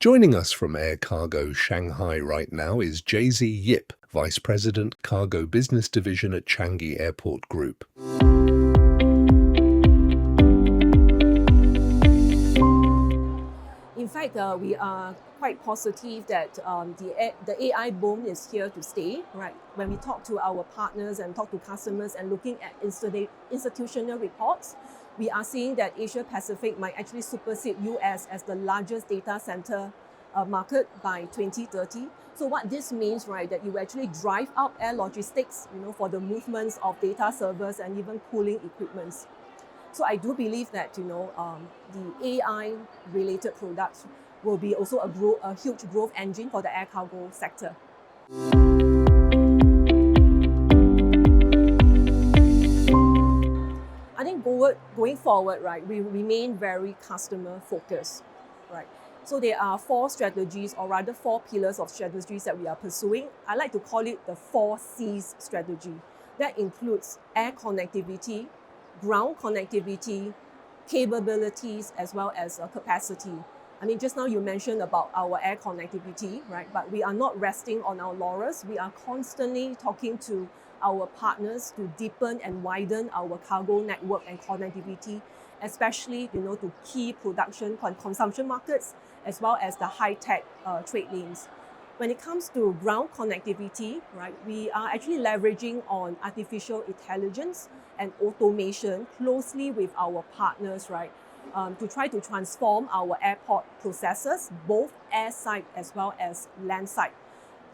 Joining us from Air Cargo Shanghai right now is Jaisey Yip, Vice President, Cargo Business Division at Changi Airport Group. In fact, we are quite positive that the AI boom is here to stay, right? When we talk to our partners and talk to customers and looking at institutional reports, we are seeing that Asia Pacific might actually supersede US as the largest data center market by 2030. So what this means, right, that you actually drive up air logistics, for the movements of data servers and even cooling equipments. So I do believe that the AI-related products will be also a huge growth engine for the air cargo sector. I think going forward, right, we remain very customer focused, right? So there are 4 strategies, or rather 4 pillars of strategies that we are pursuing. I like to call it the 4 C's strategy. That includes air connectivity, ground connectivity, capabilities, as well as capacity. I mean, just now you mentioned about our air connectivity, right? But we are not resting on our laurels. We are constantly talking to our partners to deepen and widen our cargo network and connectivity, especially to key production consumption markets, as well as the high-tech trade lanes. When it comes to ground connectivity, right, we are actually leveraging on artificial intelligence and automation closely with our partners, right, to try to transform our airport processes, both airside as well as landside.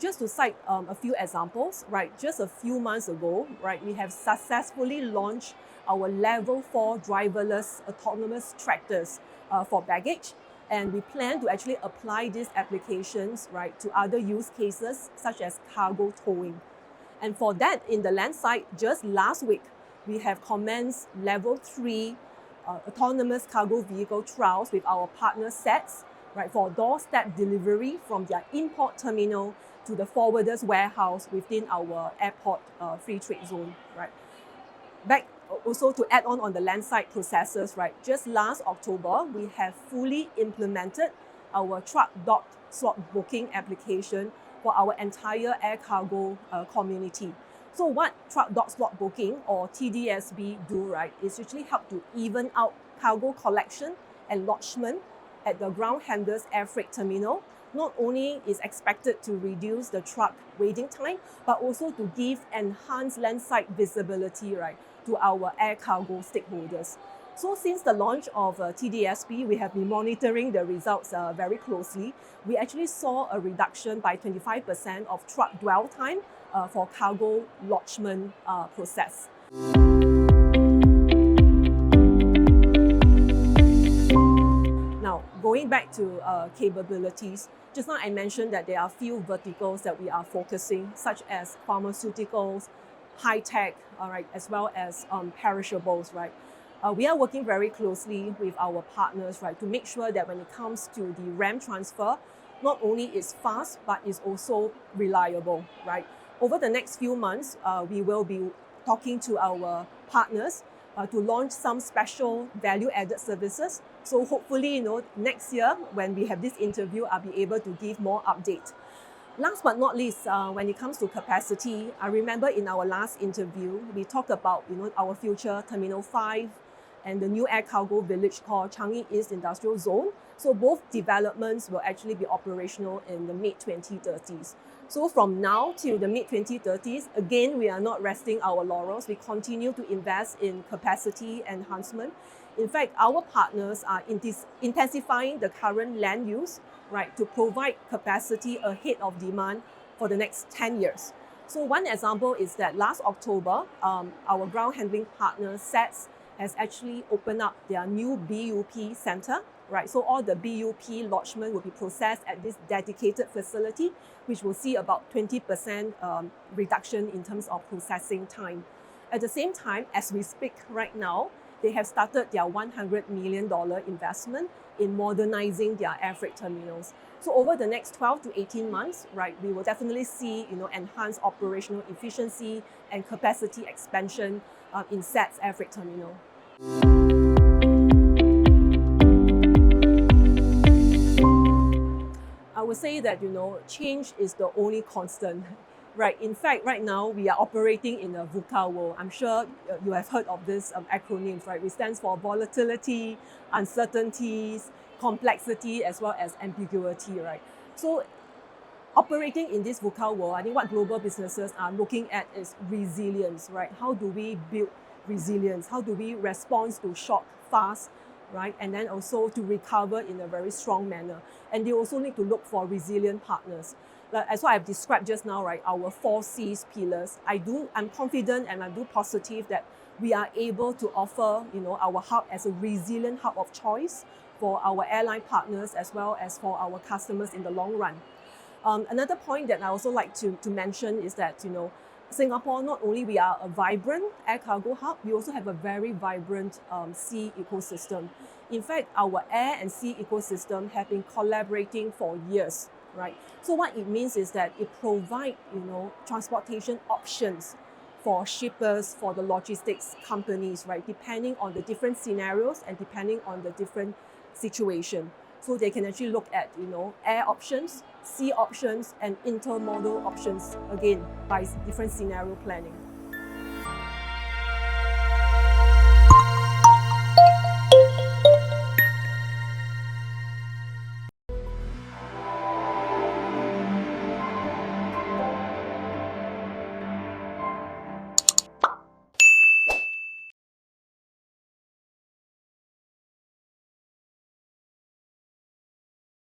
Just to cite a few examples, right, just a few months ago, right, we have successfully launched our level 4 driverless autonomous tractors for baggage. And we plan to actually apply these applications, right, to other use cases such as cargo towing. And for that, in the land side, just last week, we have commenced level 3 autonomous cargo vehicle trials with our partner SETS, right, for doorstep delivery from their import terminal to the forwarder's warehouse within our airport free trade zone, right. Back also to add on the landside processes, right, just last October, we have fully implemented our truck dock slot booking application for our entire air cargo community. So what truck dock slot booking, or TDSB, do, right, is actually help to even out cargo collection and lodgement at the ground handlers air freight terminal. Not only is expected to reduce the truck waiting time, but also to give enhanced landside visibility, right, to our air cargo stakeholders. So since the launch of TDSB, we have been monitoring the results very closely. We actually saw a reduction by 25% of truck dwell time for cargo lodgement process. Now, going back to capabilities, just now I mentioned that there are a few verticals that we are focusing, such as pharmaceuticals, high-tech, all right, as well as perishables, right? We are working very closely with our partners, right, to make sure that when it comes to the RAM transfer, not only is fast, but is also reliable, right? Over the next few months, we will be talking to our partners to launch some special value-added services. So hopefully, next year, when we have this interview, I'll be able to give more update. Last but not least, when it comes to capacity, I remember in our last interview, we talked about our future Terminal 5 and the new air cargo village called Changi East Industrial Zone. So both developments will actually be operational in the mid-2030s. So from now till the mid-2030s, again, we are not resting our laurels. We continue to invest in capacity enhancement. In fact, our partners are intensifying the current land use, right, to provide capacity ahead of demand for the next 10 years. So one example is that last October, our ground handling partner, SETS, has actually opened up their new BUP center, right? So all the BUP lodgement will be processed at this dedicated facility, which will see about 20% reduction in terms of processing time. At the same time, as we speak right now, they have started their $100 million investment in modernizing their air freight terminals. So over the next 12 to 18 months, right, we will definitely see enhanced operational efficiency and capacity expansion in SETS air freight terminal. would say that, change is the only constant. Right. In fact, right now we are operating in a VUCA world. I'm sure you have heard of this acronyms, right? Which stands for volatility, uncertainties, complexity, as well as ambiguity, right? So operating in this VUCA world, I think what global businesses are looking at is resilience, right? How do we build resilience? How do we respond to shock fast, right? And then also to recover in a very strong manner. And they also need to look for resilient partners. As what I've described just now, right, our 4 C's pillars, I'm confident and I'm positive that we are able to offer, our hub as a resilient hub of choice for our airline partners as well as for our customers in the long run. Another point that I also like to mention is that, Singapore, not only we are a vibrant air cargo hub, we also have a very vibrant sea ecosystem. In fact, our air and sea ecosystem have been collaborating for years, right? So what it means is that it provides, transportation options for shippers, for the logistics companies, right? Depending on the different scenarios and depending on the different situation. So they can actually look at, air options, sea options, and intermodal options, again, by different scenario planning.